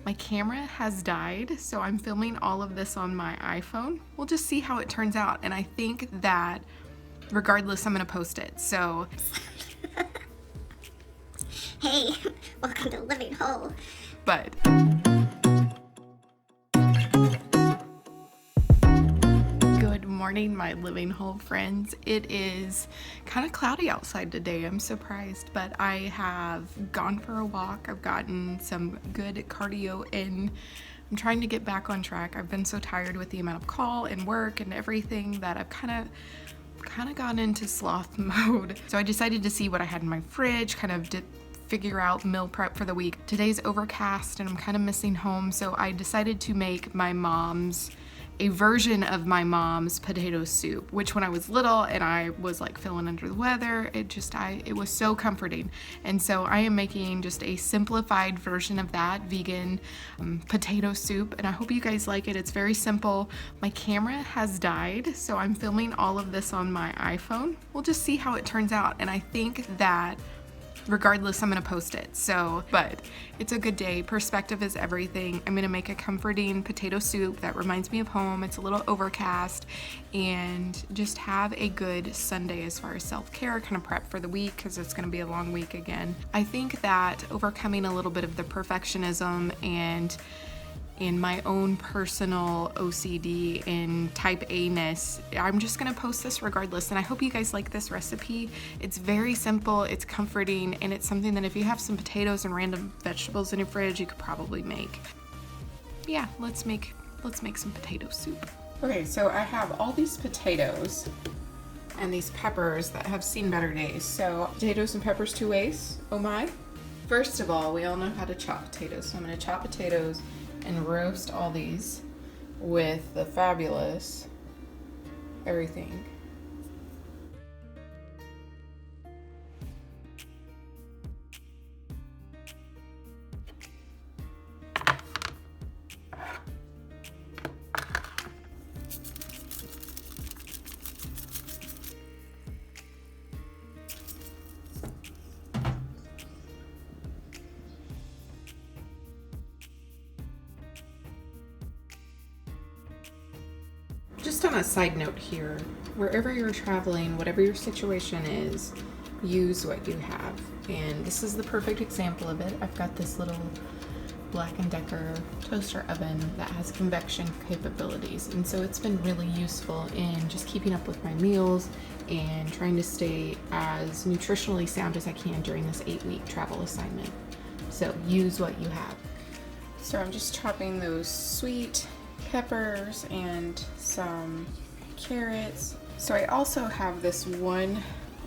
My camera has died, so I'm filming all of this on my iPhone. We'll just see how it turns out, and I think that regardless, I'm gonna post it, so. Hey, welcome to Living Whole. But. Good morning, my Living Whole friends. It is kind of cloudy outside today. I'm surprised, but I have gone for a walk. I've gotten some good cardio in. I'm trying to get back on track. I've been so tired with the amount of call and work and everything that I've kind of gone into sloth mode. So I decided to see what I had in my fridge, kind of figure out meal prep for the week. Today's overcast and I'm kind of missing home, so I decided to make a version of my mom's potato soup, which when I was little and I was like feeling under the weather, it was so comforting. And so I am making just a simplified version of that vegan potato soup, and I hope you guys like it. It's very simple. My camera has died, so I'm filming all of this on my iPhone. We'll just see how it turns out, and I think that regardless, I'm gonna post it. So, but it's a good day. Perspective is everything. I'm gonna make a comforting potato soup that reminds me of home. It's a little overcast, and just have a good Sunday as far as self-care, kind of prep for the week because it's gonna be a long week again. I think that overcoming a little bit of the perfectionism and in my own personal OCD and type A-ness, I'm just gonna post this regardless, and I hope you guys like this recipe. It's very simple, it's comforting, and it's something that if you have some potatoes and random vegetables in your fridge, you could probably make. Yeah, let's make some potato soup. Okay, so I have all these potatoes and these peppers that have seen better days. So potatoes and peppers 2 ways, oh my. First of all, we all know how to chop potatoes, so I'm gonna chop potatoes and roast all these with the fabulous everything. Just on a side note here, wherever you're traveling, whatever your situation is, use what you have. And this is the perfect example of it. I've got this little Black & Decker toaster oven that has convection capabilities. And so it's been really useful in just keeping up with my meals and trying to stay as nutritionally sound as I can during this 8-week travel assignment. So use what you have. So I'm just chopping those sweet peppers and some carrots. So I also have this one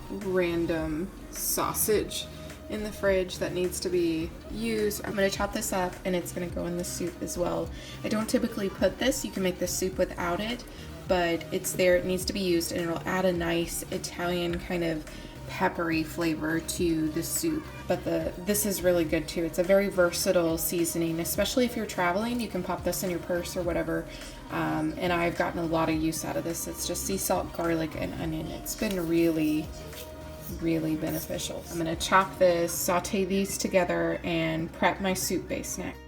random sausage in the fridge that needs to be used. I'm going to chop this up and it's going to go in the soup as well. I don't typically put this. You can make the soup without it, but it's there. It needs to be used, and it'll add a nice Italian kind of peppery flavor to the soup. But this is really good too. It's a very versatile seasoning, especially if you're traveling. You can pop this in your purse or whatever. And I've gotten a lot of use out of this. It's just sea salt, garlic, and onion. It's been really, really beneficial. I'm gonna chop this, saute these together, and prep my soup base next.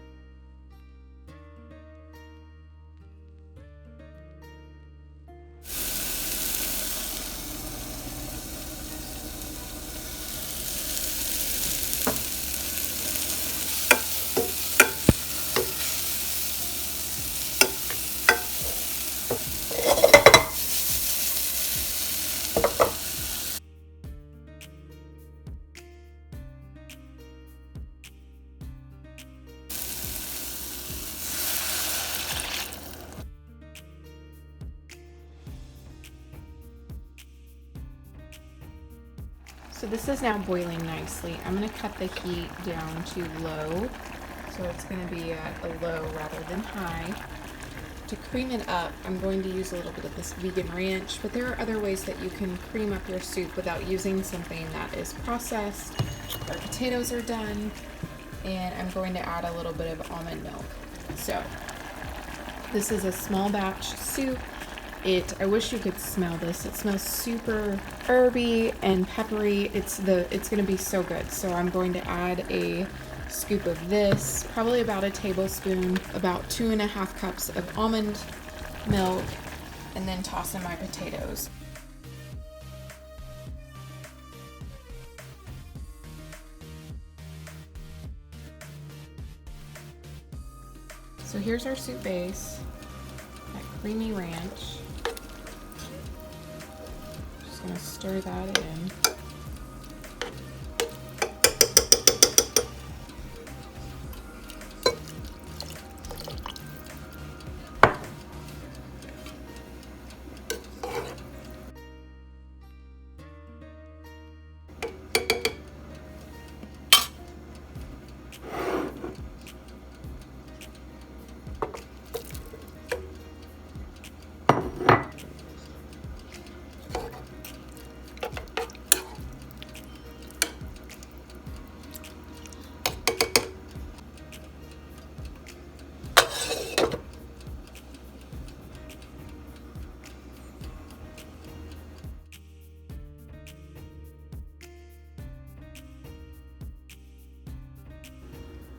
So this is now boiling nicely. I'm going to cut the heat down to low, so it's going to be at a low rather than high. To cream it up, I'm going to use a little bit of this vegan ranch, but there are other ways that you can cream up your soup without using something that is processed. Our potatoes are done, and I'm going to add a little bit of almond milk. So this is a small batch soup. I wish you could smell this. It smells super herby and peppery. It's going to be so good. So I'm going to add a scoop of this, probably about a tablespoon, about 2.5 cups of almond milk, and then toss in my potatoes. So here's our soup base, that creamy ranch. Just gonna stir that in.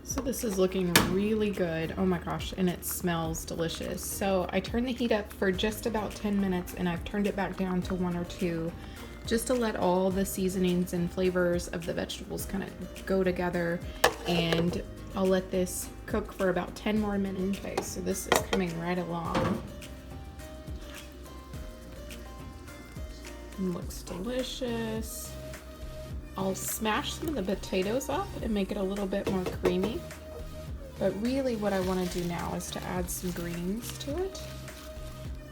So this is looking really good. Oh my gosh, and it smells delicious. So I turned the heat up for just about 10 minutes and I've turned it back down to 1 or 2 just to let all the seasonings and flavors of the vegetables kind of go together, and I'll let this cook for about 10 more minutes. Okay, so this is coming right along. It looks delicious. I'll smash some of the potatoes up and make it a little bit more creamy. But really what I want to do now is to add some greens to it.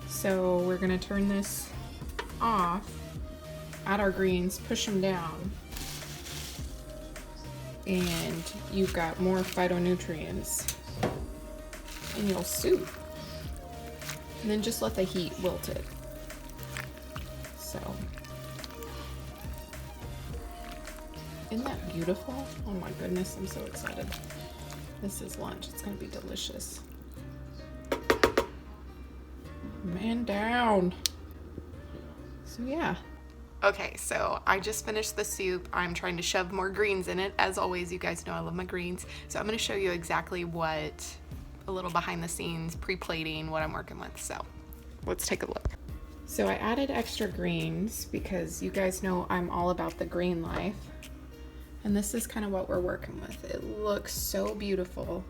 So we're going to turn this off, add our greens, push them down, and you've got more phytonutrients in your soup. And then just let the heat wilt it. So. Isn't that beautiful? Oh my goodness, I'm so excited. This is lunch. It's gonna be delicious. Man down. So yeah. Okay, so I just finished the soup. I'm trying to shove more greens in it. As always, you guys know I love my greens. So I'm gonna show you exactly what, a little behind the scenes, pre-plating, what I'm working with. So let's take a look. So I added extra greens because you guys know I'm all about the green life. And this is kind of what we're working with. It looks so beautiful.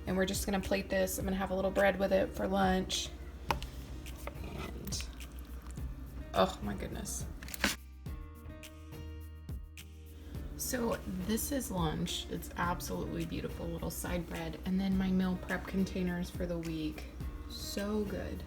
And we're just gonna plate this. I'm gonna have a little bread with it for lunch. And, oh my goodness. So this is lunch. It's absolutely beautiful, little side bread. And then my meal prep containers for the week. So good.